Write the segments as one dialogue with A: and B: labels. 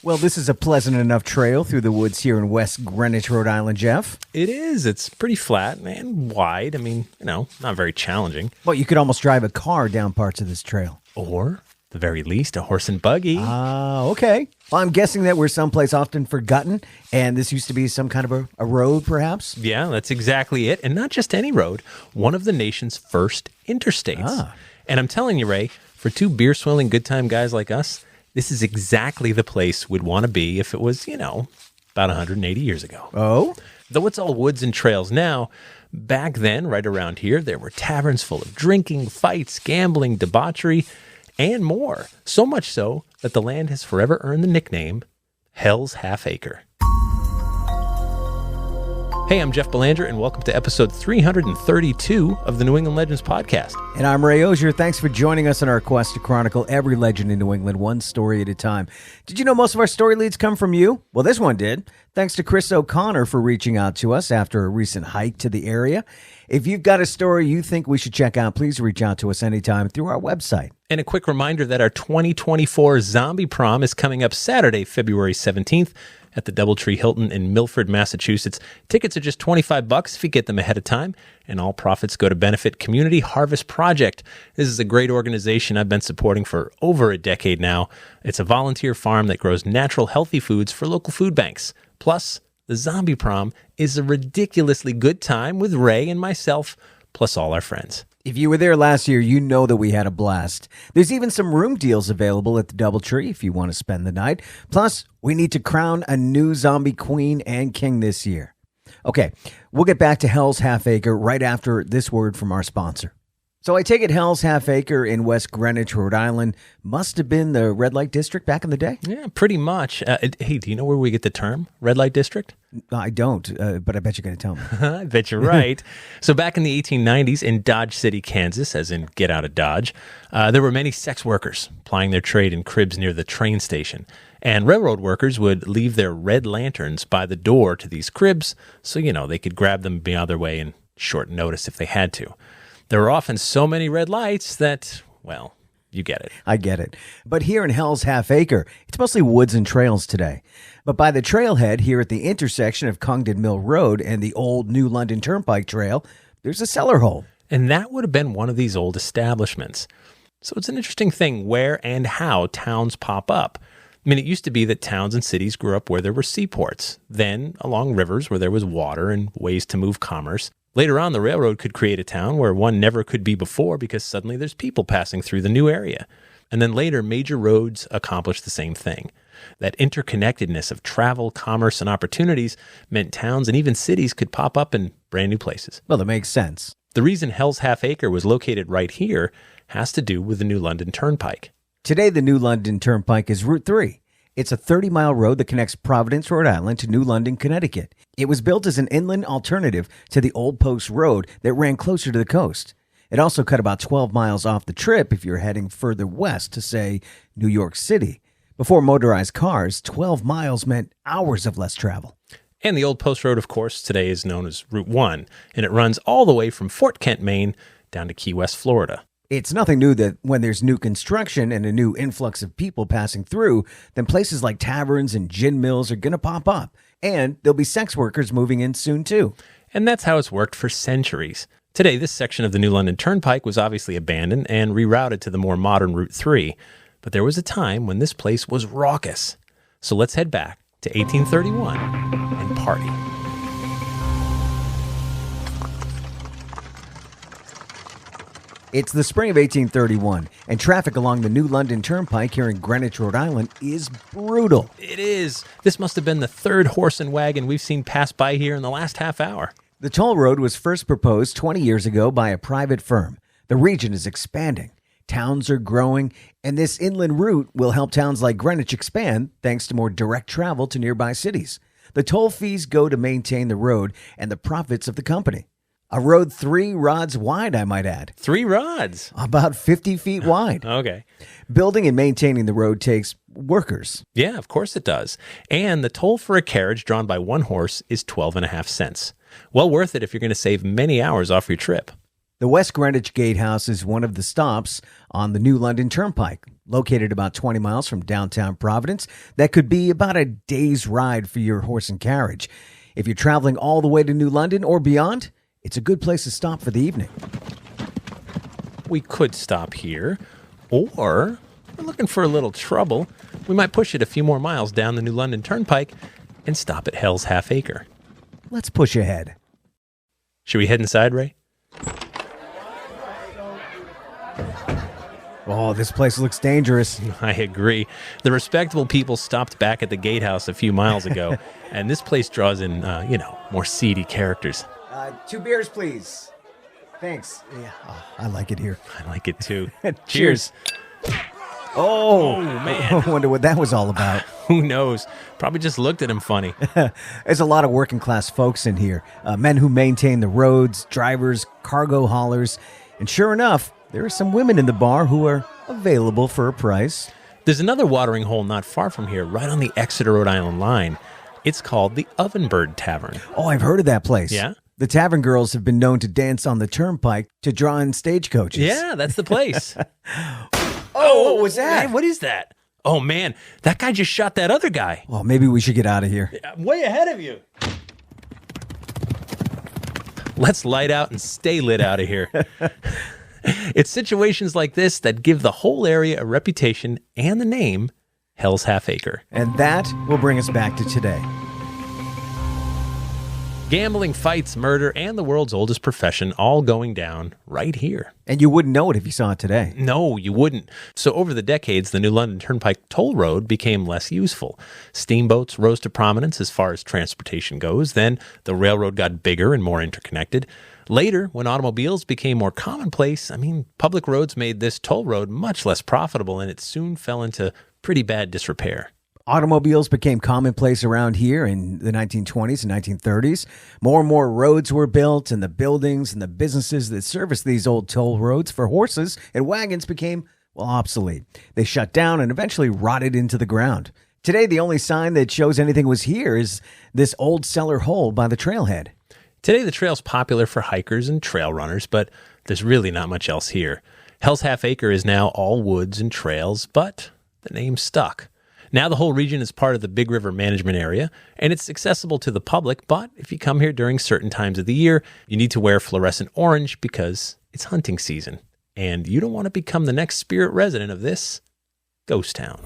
A: Well, this is a pleasant enough trail through the woods here in West Greenwich, Rhode Island, Jeff.
B: It is. It's pretty flat and wide. I mean, not very challenging.
A: Well, you could almost drive a car down parts of this trail.
B: Or, at the very least, a horse and buggy.
A: Okay. Well, I'm guessing that we're someplace often forgotten, and this used to be some kind of a road, perhaps?
B: Yeah, that's exactly it. And not just any road, one of the nation's first interstates. And I'm telling you, Ray, for two beer-swilling good-time guys like us, this is exactly the place we'd want to be if it was, about 180 years ago.
A: Oh?
B: Though it's all woods and trails now, back then, right around here, there were taverns full of drinking, fights, gambling, debauchery, and more. So much so that the land has forever earned the nickname Hell's Halfacre. Hey, I'm Jeff Belanger, and welcome to episode 332 of the New England Legends podcast.
A: And I'm Ray Auger. Thanks for joining us on our quest to chronicle every legend in New England, one story at a time. Did you know most of our story leads come from you? Well, this one did. Thanks to Chris O'Connor for reaching out to us after a recent hike to the area. If you've got a story you think we should check out, please reach out to us anytime through our website.
B: And a quick reminder that our 2024 Zombie Prom is coming up Saturday, February 17th at the Doubletree Hilton in Milford, Massachusetts. Tickets are just $25 if you get them ahead of time, and all profits go to benefit Community Harvest Project. This is a great organization I've been supporting for over a decade now. It's a volunteer farm that grows natural, healthy foods for local food banks. Plus, the Zombie Prom is a ridiculously good time with Ray and myself, plus all our friends.
A: If you were there last year, you know that we had a blast. There's even some room deals available at the Doubletree if you want to spend the night. Plus, we need to crown a new zombie queen and king this year. Okay, we'll get back to Hell's Halfacre right after this word from our sponsor. So I take it Hell's Halfacre in West Greenwich, Rhode Island must have been the red light district back in the day?
B: Yeah, pretty much. Hey, do you know where we get the term red light district?
A: I don't, but I bet you're going to tell me.
B: I bet you're right. So back in the 1890s in Dodge City, Kansas, as in get out of Dodge, there were many sex workers plying their trade in cribs near the train station. And railroad workers would leave their red lanterns by the door to these cribs so, they could grab them and be on their way in short notice if they had to. There were often so many red lights that, well, you get it.
A: I get it. But here in Hell's Halfacre, it's mostly woods and trails today. But by the trailhead here at the intersection of Congdon Mill Road and the old New London Turnpike Trail, there's a cellar hole.
B: And that would have been one of these old establishments. So it's an interesting thing where and how towns pop up. I mean, it used to be that towns and cities grew up where there were seaports, then along rivers where there was water and ways to move commerce. Later on, the railroad could create a town where one never could be before because suddenly there's people passing through the new area. And then later, major roads accomplished the same thing. That interconnectedness of travel, commerce, and opportunities meant towns and even cities could pop up in brand new places.
A: Well, that makes sense.
B: The reason Hell's Halfacre was located right here has to do with the New London Turnpike.
A: Today, the New London Turnpike is Route 3. It's a 30-mile road that connects Providence, Rhode Island to New London, Connecticut. It was built as an inland alternative to the Old Post Road that ran closer to the coast. It also cut about 12 miles off the trip if you're heading further west to, say, New York City. Before motorized cars, 12 miles meant hours of less travel.
B: And the Old Post Road, of course, today is known as Route 1, and it runs all the way from Fort Kent, Maine, down to Key West, Florida.
A: It's nothing new that when there's new construction and a new influx of people passing through, then places like taverns and gin mills are going to pop up. And there'll be sex workers moving in soon, too.
B: And that's how it's worked for centuries. Today, this section of the New London Turnpike was obviously abandoned and rerouted to the more modern Route 3. But there was a time when this place was raucous. So let's head back to 1831 and party.
A: It's the spring of 1831, and traffic along the New London Turnpike here in Greenwich, Rhode Island is brutal.
B: It is. This must have been the third horse and wagon we've seen pass by here in the last half hour.
A: The toll road was first proposed 20 years ago by a private firm. The region is expanding. Towns are growing, and this inland route will help towns like Greenwich expand thanks to more direct travel to nearby cities. The toll fees go to maintain the road and the profits of the company. A road 3 rods wide, I might add.
B: 3 rods?
A: About 50 feet wide.
B: Okay.
A: Building and maintaining the road takes workers.
B: Yeah, of course it does. And the toll for a carriage drawn by one horse is 12.5 cents. Well worth it if you're going to save many hours off your trip.
A: The West Greenwich Gatehouse is one of the stops on the new London Turnpike, located about 20 miles from downtown Providence. That could be about a day's ride for your horse and carriage. If you're traveling all the way to New London or beyond, it's a good place to stop for the evening.
B: We could stop here, or we're looking for a little trouble. We might push it a few more miles down the new London Turnpike and stop at Hell's Halfacre.
A: Let's push ahead.
B: Should we head inside, Ray?
A: Oh, this place looks dangerous.
B: I agree. The respectable people stopped back at the gatehouse a few miles ago, and this place draws in, more seedy characters.
A: 2 beers, please. Thanks. Yeah, I like it here.
B: I like it too.
A: Cheers. Oh,
B: man.
A: I wonder what that was all about.
B: Who knows? Probably just looked at him funny.
A: There's a lot of working class folks in here. Men who maintain the roads, drivers, cargo haulers. And sure enough, there are some women in the bar who are available for a price.
B: There's another watering hole not far from here, right on the Exeter, Rhode Island line. It's called the Ovenbird Tavern.
A: Oh, I've heard of that place.
B: Yeah?
A: The tavern girls have been known to dance on the turnpike to draw in stagecoaches.
B: Yeah, that's the place.
A: Oh, what was that?
B: Man, what is that? Oh, man, that guy just shot that other guy.
A: Well, maybe we should get out of here.
B: I'm way ahead of you. Let's light out and stay lit out of here. It's situations like this that give the whole area a reputation and the name Hell's Halfacre.
A: And that will bring us back to today.
B: Gambling, fights, murder, and the world's oldest profession all going down right here.
A: And you wouldn't know it if you saw it today.
B: No, you wouldn't. So over the decades, the new London Turnpike toll road became less useful. Steamboats rose to prominence as far as transportation goes. Then the railroad got bigger and more interconnected. Later, when automobiles became more commonplace, public roads made this toll road much less profitable, and it soon fell into pretty bad disrepair.
A: Automobiles became commonplace around here in the 1920s and 1930s. More and more roads were built, and the buildings and the businesses that serviced these old toll roads for horses and wagons became, obsolete. They shut down and eventually rotted into the ground. Today, the only sign that shows anything was here is this old cellar hole by the trailhead.
B: Today, the trail's popular for hikers and trail runners, but there's really not much else here. Hell's Halfacre is now all woods and trails, but the name stuck. Now the whole region is part of the Big River Management Area, and it's accessible to the public, but if you come here during certain times of the year, you need to wear fluorescent orange because it's hunting season, and you don't want to become the next spirit resident of this ghost town.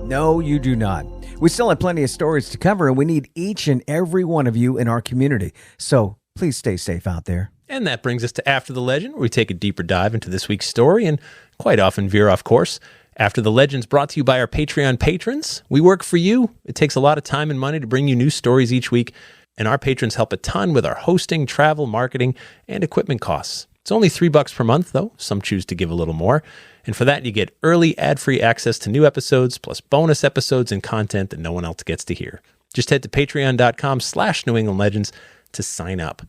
A: No, you do not. We still have plenty of stories to cover, and we need each and every one of you in our community. So please stay safe out there.
B: And that brings us to After the Legend, where we take a deeper dive into this week's story and quite often veer off course. After the Legend's brought to you by our Patreon patrons. We work for you. It takes a lot of time and money to bring you new stories each week, and our patrons help a ton with our hosting, travel, marketing, and equipment costs. It's only $3 per month, though. Some choose to give a little more. And for that, you get early ad-free access to new episodes, plus bonus episodes and content that no one else gets to hear. Just head to patreon.com/New England Legends to sign up.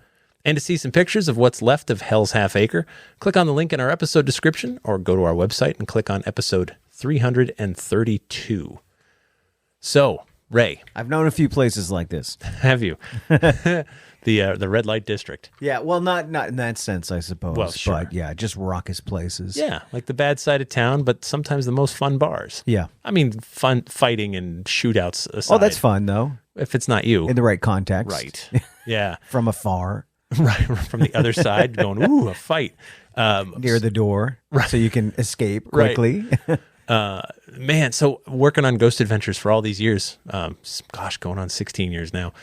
B: And to see some pictures of what's left of Hell's Halfacre, click on the link in our episode description or go to our website and click on episode 332. So, Ray.
A: I've known a few places like this.
B: Have you? The red light district.
A: Yeah, well, not in that sense, I suppose.
B: Well, sure.
A: But yeah, just raucous places.
B: Yeah, like the bad side of town, but sometimes the most fun bars.
A: Yeah.
B: Fun fighting and shootouts aside.
A: Oh, that's fun, though.
B: If it's not you.
A: In the right context.
B: Right. Yeah.
A: From afar.
B: Right. From the other side going, ooh, a fight.
A: Near the door.
B: Right.
A: So you can escape quickly.
B: Right. So working on Ghost Adventures for all these years, going on 16 years now,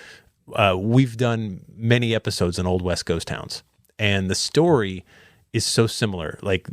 B: we've done many episodes on Old West ghost towns. And the story is so similar. Like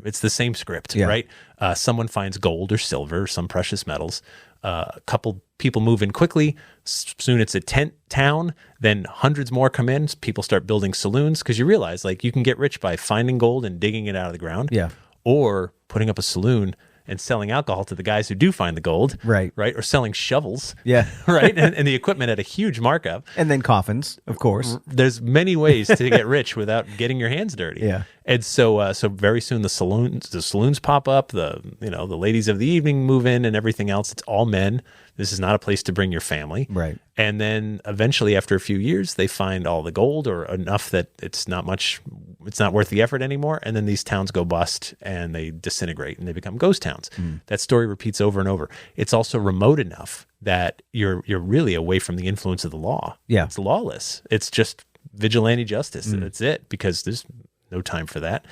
B: it's the same script, right? Someone finds gold or silver, or some precious metals. A couple people move in quickly. Soon it's a tent town. Then hundreds more come in. People start building saloons because you realize you can get rich by finding gold and digging it out of the ground.
A: Yeah.
B: Or putting up a saloon and selling alcohol to the guys who do find the gold.
A: Right.
B: Right. Or selling shovels.
A: Yeah.
B: Right. And the equipment at a huge markup.
A: And then coffins, of course.
B: There's many ways to get rich without getting your hands dirty.
A: Yeah.
B: And so very soon the saloons pop up, the ladies of the evening move in and everything else. It's all men. This is not a place to bring your family.
A: Right.
B: And then eventually after a few years, they find all the gold or enough that it's not worth the effort anymore. And then these towns go bust and they disintegrate and they become ghost towns. That story repeats over and over. It's also remote enough that you're really away from the influence of the law.
A: Yeah.
B: It's lawless. It's just vigilante justice. That's it, because there's no time for that.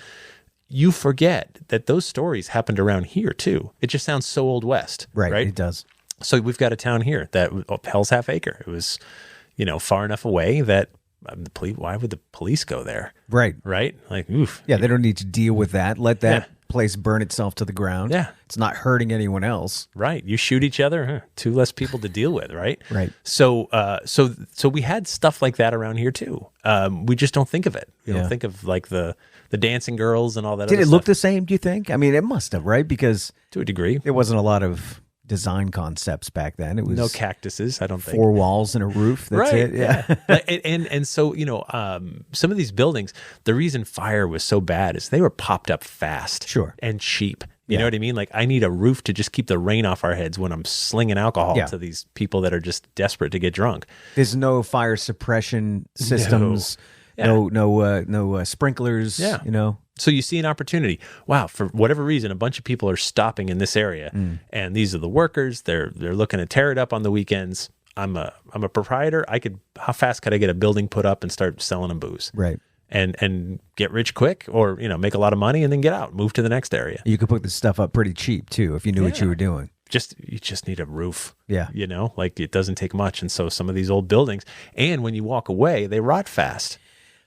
B: You forget that those stories happened around here too. It just sounds so Old West.
A: Right. It does.
B: So we've got a town here that Hell's Halfacre. It was, far enough away that why would the police go there?
A: Right.
B: Right? Like, oof.
A: Yeah, they don't need to deal with that. Let that place burn itself to the ground.
B: Yeah.
A: It's not hurting anyone else.
B: Right. You shoot each other, two less people to deal with, right?
A: Right.
B: So we had stuff like that around here too. We just don't think of it. We don't think of like the dancing girls and all that.
A: Did
B: other
A: it look
B: stuff.
A: the same, do you think? I mean, it must have, right? Because
B: To a degree.
A: there wasn't a lot of design concepts back then. It was
B: No cactuses, I don't think.
A: 4 walls and a roof. That's
B: Right.
A: it. Yeah.
B: and so, some of these buildings, the reason fire was so bad is they were popped up fast.
A: Sure.
B: And cheap. You know what I mean? Like, I need a roof to just keep the rain off our heads when I'm slinging alcohol to these people that are just desperate to get drunk.
A: There's no fire suppression systems. No sprinklers.
B: Yeah. So you see an opportunity. Wow, for whatever reason, a bunch of people are stopping in this area, and these are the workers. They're looking to tear it up on the weekends. I'm a proprietor. How fast could I get a building put up and start selling them booze?
A: Right.
B: And get rich quick, or make a lot of money and then get out, move to the next area.
A: You could put this stuff up pretty cheap too if you knew what you were doing.
B: You just need a roof.
A: Yeah.
B: Like it doesn't take much. And so some of these old buildings, and when you walk away, they rot fast.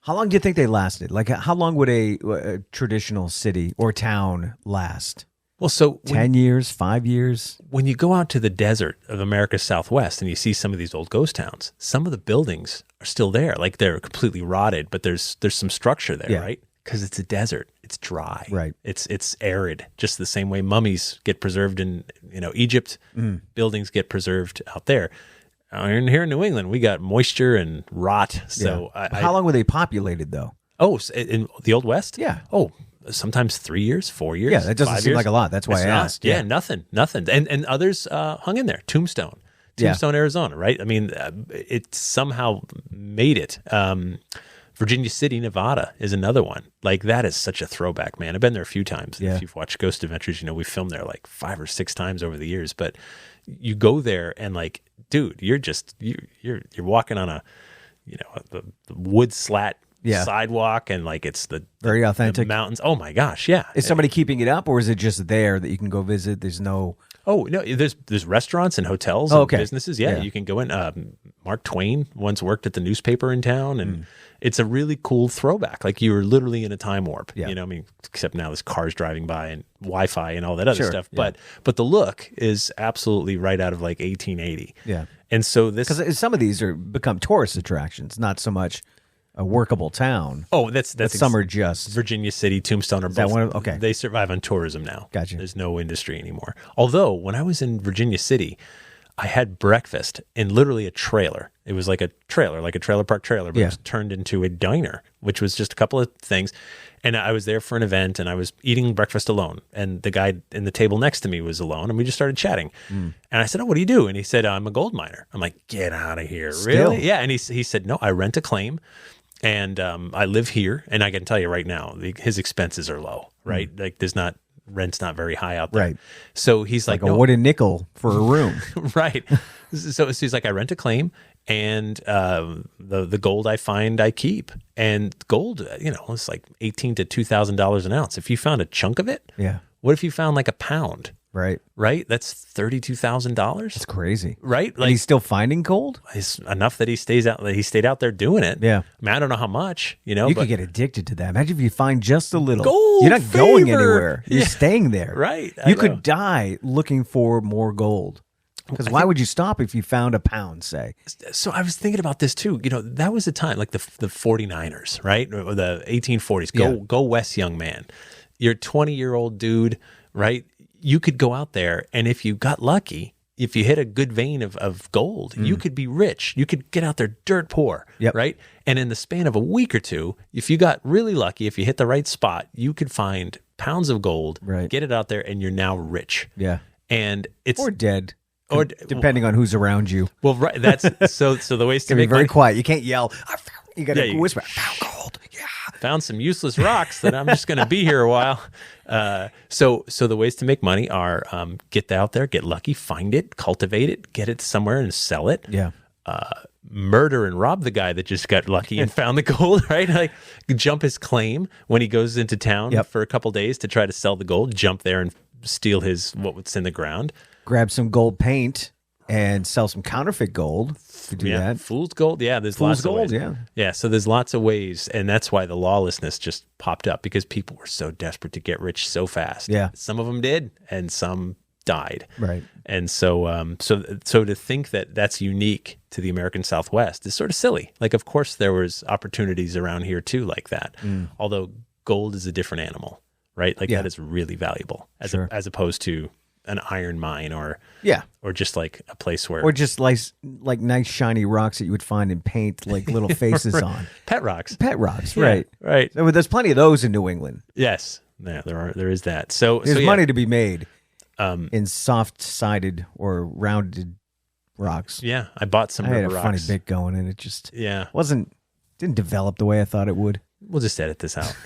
A: How long do you think they lasted? Like, how long would a traditional city or town last?
B: Well, so
A: 10 years, 5 years?
B: When you go out to the desert of America's Southwest and you see some of these old ghost towns, some of the buildings are still there. Like, they're completely rotted, but there's some structure there, right? Because it's a desert. It's dry.
A: Right.
B: It's arid, just the same way mummies get preserved in Egypt. Buildings get preserved out there. Here in New England, we got moisture and rot. So
A: how long were they populated, though?
B: Oh, in the Old West?
A: Yeah.
B: Oh, sometimes 3 years, 4 years.
A: Yeah, that doesn't
B: 5
A: seem
B: years.
A: like a lot. That's why I asked.
B: Yeah, nothing. And others hung in there. Tombstone, Arizona, right? I mean, it somehow made it. Virginia City, Nevada is another one. Like, that is such a throwback, man. I've been there a few times.
A: Yeah.
B: If you've watched Ghost Adventures, we filmed there like 5 or 6 times over the years. But you go there and, like, dude, you're walking on the wood slat sidewalk, and like it's the
A: very authentic
B: the mountains. Oh my gosh, yeah.
A: Is somebody keeping it up, or is it just there that you can go visit? There's no.
B: Oh no, there's restaurants and hotels and businesses. Yeah,
A: Yeah.
B: you can go in. Mark Twain once worked at the newspaper in town, and it's a really cool throwback. Like, you were literally in a time warp.
A: Yeah.
B: I mean, except now there's cars driving by and Wi-Fi and all that other
A: Sure,
B: stuff.
A: yeah.
B: But the look is absolutely right out of like 1880.
A: Yeah.
B: And so this,
A: Because some of these are become tourist attractions, not so much a workable town.
B: oh, that's
A: Some are just.
B: Virginia City, Tombstone are both.
A: that one of- okay.
B: They survive on tourism now.
A: Gotcha.
B: There's no industry anymore. Although, when I was in Virginia City, I had breakfast in literally a trailer. It was like a trailer park trailer, but it was turned into a diner, which was just a couple of things. And I was there for an event, and I was eating breakfast alone. And the guy in the table next to me was alone, and we just started chatting. And I said, "Oh, what do you do?" And he said, "I'm a gold miner." I'm like, "Get out of here,
A: Still?
B: really?" Yeah. And he said, "No, I rent a claim. And I live here, and I can tell you right now, his expenses are low, right? Like, rent's not very high out there.
A: Right.
B: So he's like,
A: a wooden nickel for a room.
B: right. So he's like, I rent a claim, and the gold I find, I keep. And gold, it's like $1,800 to $2,000 an ounce. If you found a chunk of it,
A: Yeah.
B: what if you found like a pound?
A: Right.
B: Right? That's $32,000.
A: It's crazy.
B: Right?
A: And he's still finding gold?
B: It's enough that he stayed out there doing it.
A: Yeah.
B: I mean, I don't know how much,
A: You
B: but
A: could get addicted to that. Imagine if you find just a little.
B: Gold
A: You're not going
B: fever.
A: anywhere. You're
B: Yeah.
A: staying there.
B: Right.
A: You
B: I
A: could
B: know.
A: die looking for more gold. Because why would you stop if you found a pound, say?
B: So I was thinking about this too. That was the time, like the 49ers, right? Or the 1840s. Go west, young man. You're a 20-year-old dude, right? you could go out there, and if you got lucky, if you hit a good vein of gold, you could be rich. You could get out there dirt poor, right? And in the span of a week or two, if you got really lucky, if you hit the right spot, you could find pounds of gold, get it out there, and you're now rich.
A: Yeah.
B: And it's
A: or dead. Or depending on who's around you.
B: Well, right. That's so the ways to make
A: very
B: money,
A: quiet. You can't yell. You got to whisper. Found gold. Yeah.
B: Found some useless rocks that I'm just going to be here a while. So the ways to make money are get out there, get lucky, find it, cultivate it, get it somewhere and sell it.
A: Yeah.
B: Murder and rob the guy that just got lucky and found the gold, right? Like jump his claim when he goes into town for a couple days to try to sell the gold. Jump there and steal what's in the ground.
A: Grab some gold paint and sell some counterfeit gold. To do that.
B: Fool's gold. Yeah, there's lots of ways. Yeah, so there's lots of ways, and that's why the lawlessness just popped up because people were so desperate to get rich so fast.
A: Yeah,
B: some of them did, and some died.
A: Right.
B: And so to think that that's unique to the American Southwest is sort of silly. Like, of course, there was opportunities around here too, like that. Although gold is a different animal, right? Like that is really valuable as opposed to an iron mine or just like a place where,
A: or just like nice shiny rocks that you would find in paint, like little faces on
B: pet rocks,
A: right. So there's plenty of those in New England.
B: Yes, there is that. So
A: there's money to be made in soft-sided or rounded rocks.
B: Yeah, I bought some.
A: I had a
B: rocks.
A: funny bit going, and it just
B: didn't
A: develop the way I thought it would.
B: We'll just edit this out.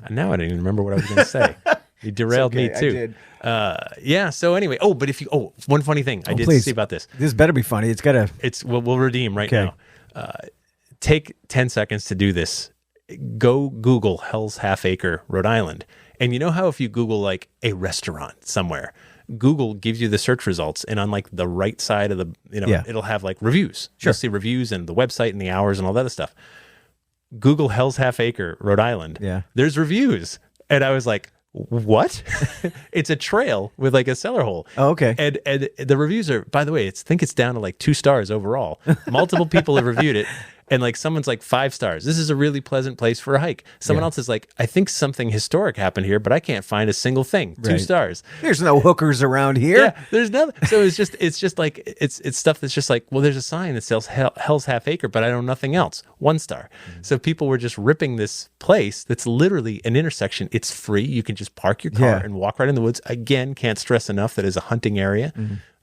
B: Now I don't even remember what I was going to say. You derailed me too. I did. So anyway, but if you one funny thing I did see about this.
A: This better be funny.
B: We'll redeem right now. Take 10 seconds to do this. Go Google Hell's Halfacre, Rhode Island, and you know how if you Google like a restaurant somewhere, Google gives you the search results, and on like the right side of the it'll have like reviews. You'll see reviews and the website and the hours and all that other stuff. Google Hell's Halfacre, Rhode Island. Yeah. There's reviews. And I was like, what? It's a trail with like a cellar hole.
A: Oh, okay.
B: And the reviews are, by the way, I think it's down to like 2 stars overall. Multiple people have reviewed it. And like someone's like 5 stars. This is a really pleasant place for a hike. Someone else is like, I think something historic happened here, but I can't find a single thing. 2 stars.
A: There's no hookers around here.
B: Yeah, there's nothing. So it's just like it's stuff that's just like, well, there's a sign that says Hell's Halfacre, but I know nothing else. 1 star. So people were just ripping this place that's literally an intersection. It's free. You can just park your car and walk right in the woods. Again, can't stress enough that it's a hunting area.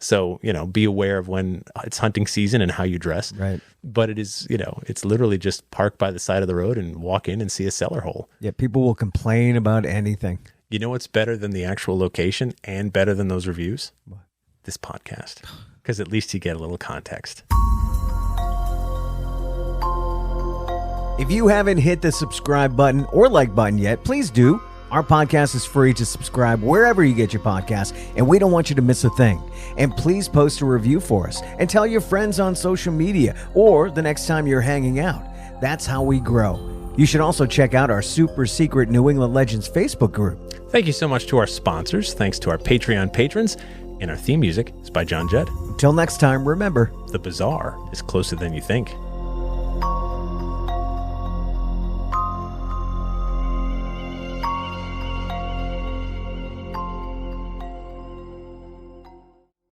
B: So, be aware of when it's hunting season and how you dress.
A: Right.
B: But it is, it's literally just park by the side of the road and walk in and see a cellar hole.
A: Yeah, people will complain about anything.
B: You know what's better than the actual location and better than those reviews? What? This podcast. Because at least you get a little context.
A: If you haven't hit the subscribe button or like button yet, please do. Our podcast is free to subscribe wherever you get your podcasts, and we don't want you to miss a thing. And please post a review for us and tell your friends on social media or the next time you're hanging out. That's how we grow. You should also check out our super secret New England Legends Facebook group.
B: Thank you so much to our sponsors. Thanks to our Patreon patrons. And our theme music is by John Judd.
A: Until next time, remember,
B: the bazaar is closer than you think.